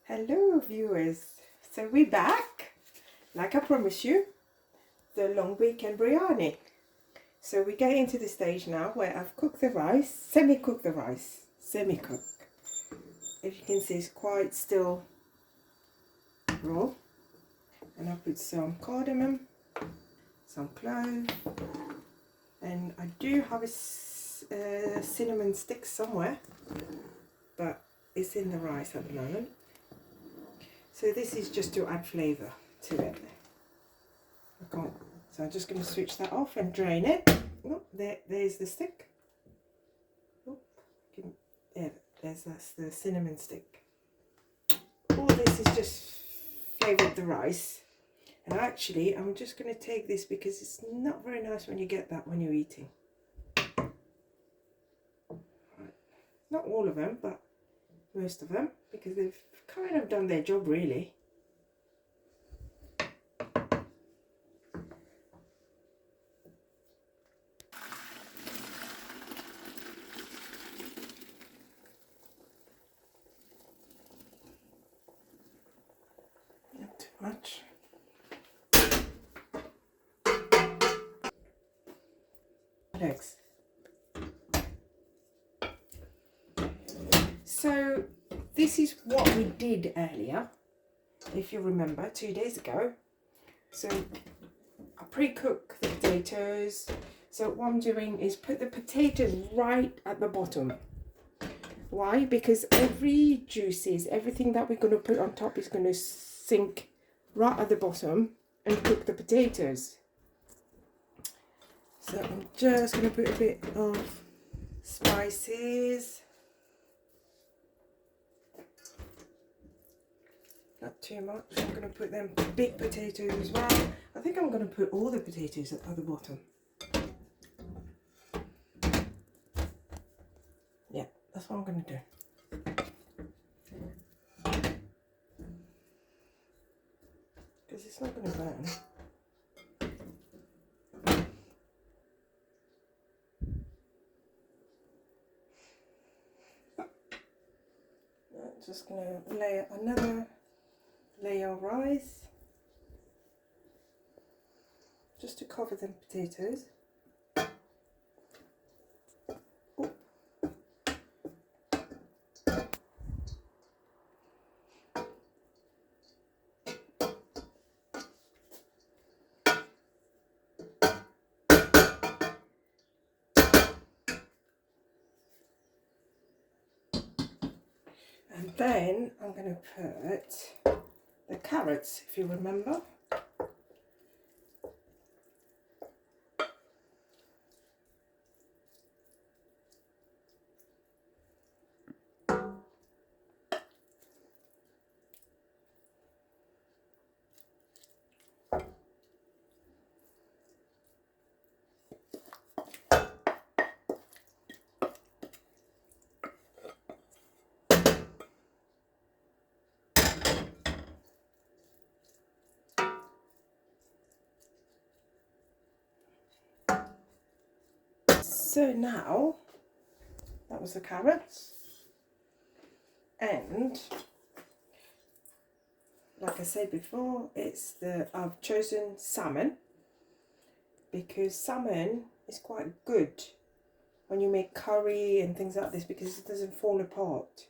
Hello viewers, so we're back, like I promised you, the long weekend Briani. So we get into the stage now where I've cooked the rice, semi-cooked the rice, semi-cook. If you can see, it's quite still raw. And I put some cardamom, some clove, and I do have a cinnamon stick somewhere, but it's in the rice at the moment. So this is just to add flavour to it. So I'm just going to switch that off and drain it. Oh, there's the stick. Oh, that's the cinnamon stick. All this is just flavoured the rice. And actually, I'm just going to take this because it's not very nice when you get that when you're eating. Right. Not all of them, but most of them, because they've kind of done their job really. Not too much. Eggs. So this is what we did earlier, if you remember, 2 days ago. So I pre-cook the potatoes. So what I'm doing is put the potatoes right at the bottom. Why? Because every juices, everything that we're going to put on top is going to sink right at the bottom and cook the potatoes. So I'm just going to put a bit of spices. Not too much. I'm going to put them big potatoes as well. I think I'm going to put all the potatoes at the bottom. Yeah, that's what I'm going to do. Because it's not going to burn. I'm just going to layer another layer of rice just to cover the potatoes. And then I'm going to put the carrots, if you remember. So now, that was the carrots, and like I said before, I've chosen salmon because salmon is quite good when you make curry and things like this because it doesn't fall apart.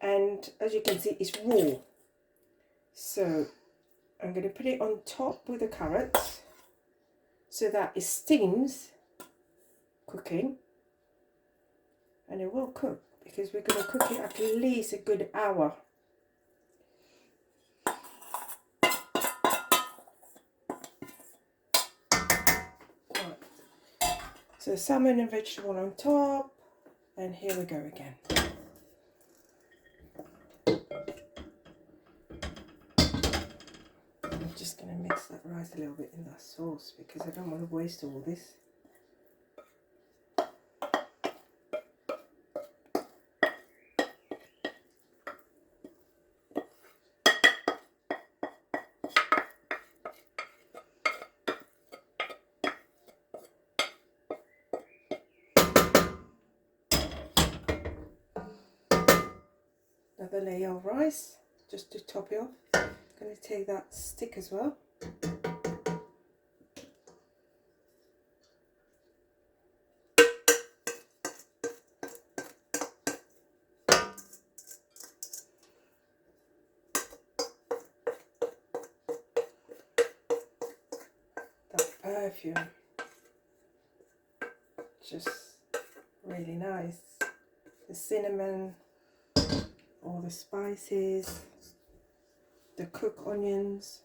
And as you can see, it's raw. So I'm going to put it on top with the carrots so that it steams cooking, and it will cook because we're going to cook it at least a good hour. Right. So salmon and vegetable on top, and here we go again. I'm just going to mix that rice a little bit in that sauce because I don't want to waste all this. Another layer of rice just to top it off. I'm going to take that stick as well. That perfume, just really nice. The cinnamon, all the spices, the cooked onions.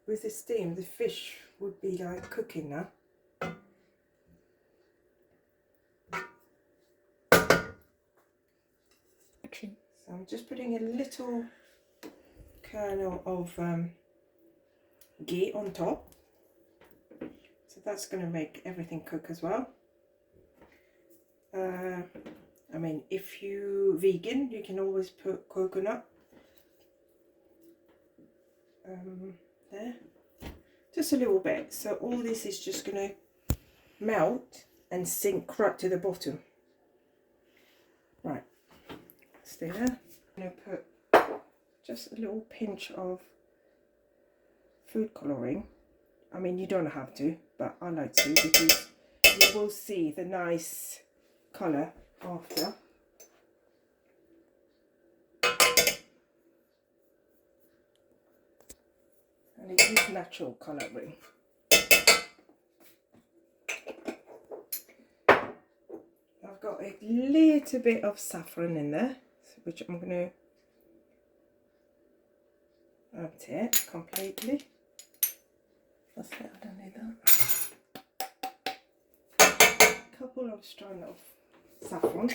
With the steam, the fish would be like cooking now. So I'm just putting a little kernel of ghee on top. So that's going to make everything cook as well. I mean, if you're vegan, you can always put coconut there. Just a little bit. So all this is just going to melt and sink right to the bottom. Right. Stay there. I'm going to put just a little pinch of food colouring. I mean, you don't have to, but I like to because you will see the nice colour after. And it is natural colouring. I've got a little bit of saffron in there, which I'm going to add to it completely. That's it, I don't need that. A couple of strands of saffron.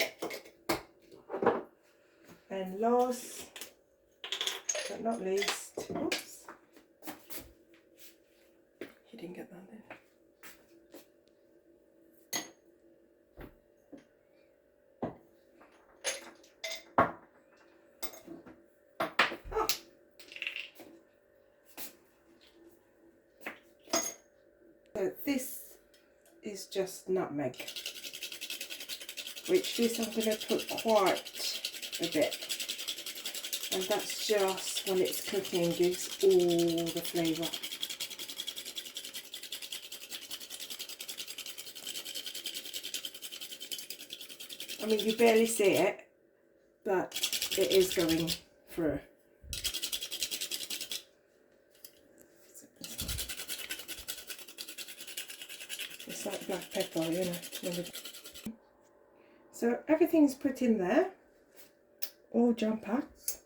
And last but not least, oops, you didn't get that in. So this is just nutmeg, which this I'm going to put quite a bit, and that's just when it's cooking, gives all the flavour. I mean, you barely see it, but it is going through. It's like black pepper, you know. So everything's put in there, all jam packed.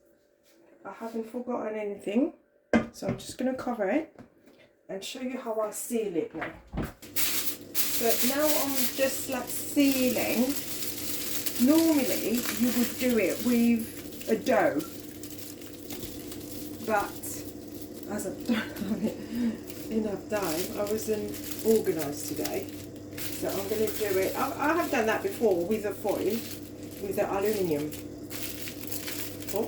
I haven't forgotten anything, so I'm just going to cover it and show you how I seal it now. So now I'm just like sealing. Normally you would do it with a dough, but as I don't have enough time, I wasn't organised today, so I'm going to do it. I have done that before with the foil, with the aluminium. Oh,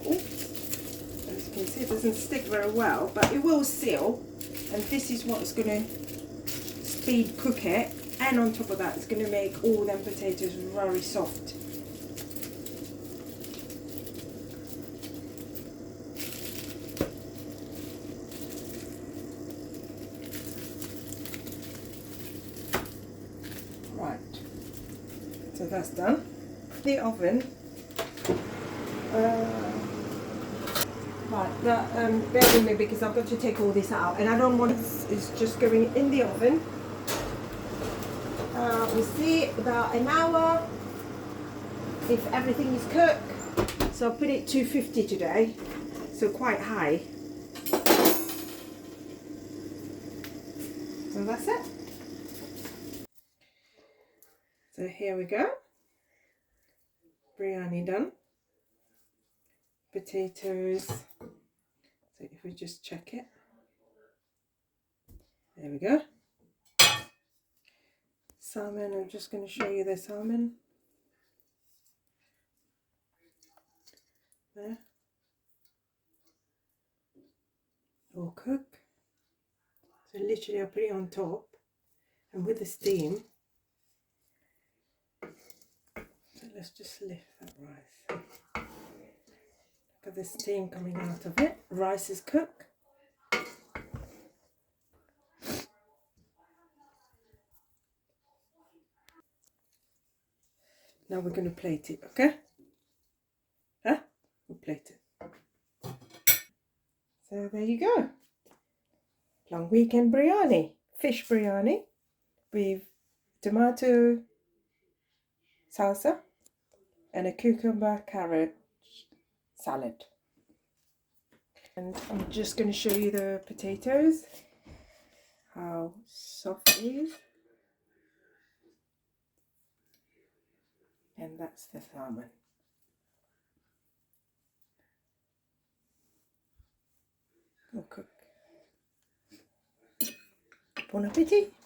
as you can see, it doesn't stick very well, but it will seal, and this is what's going to speed cook it, and on top of that it's going to make all them potatoes very soft. Right, so that's done. The oven. Right, bear with me because I've got to take all this out, and I don't want it's just going in the oven. We'll see about an hour if everything is cooked. So I'll put it 250 today, so quite high. So that's it. So here we go. Briani done. Potatoes. So if we just check it. There we go. Salmon, I'm just going to show you the salmon. There. All cooked. So literally I'll put it on top, and with the steam let's just lift that rice. Look at the steam coming out of it. Rice is cooked. Now we're going to plate it, okay? Huh? We'll plate it. So there you go. Long weekend biryani. Fish biryani with tomato salsa and a cucumber carrot salad. And I'm just going to show you the potatoes, how soft it is. And that's the salmon. We'll cook. Bon appetit!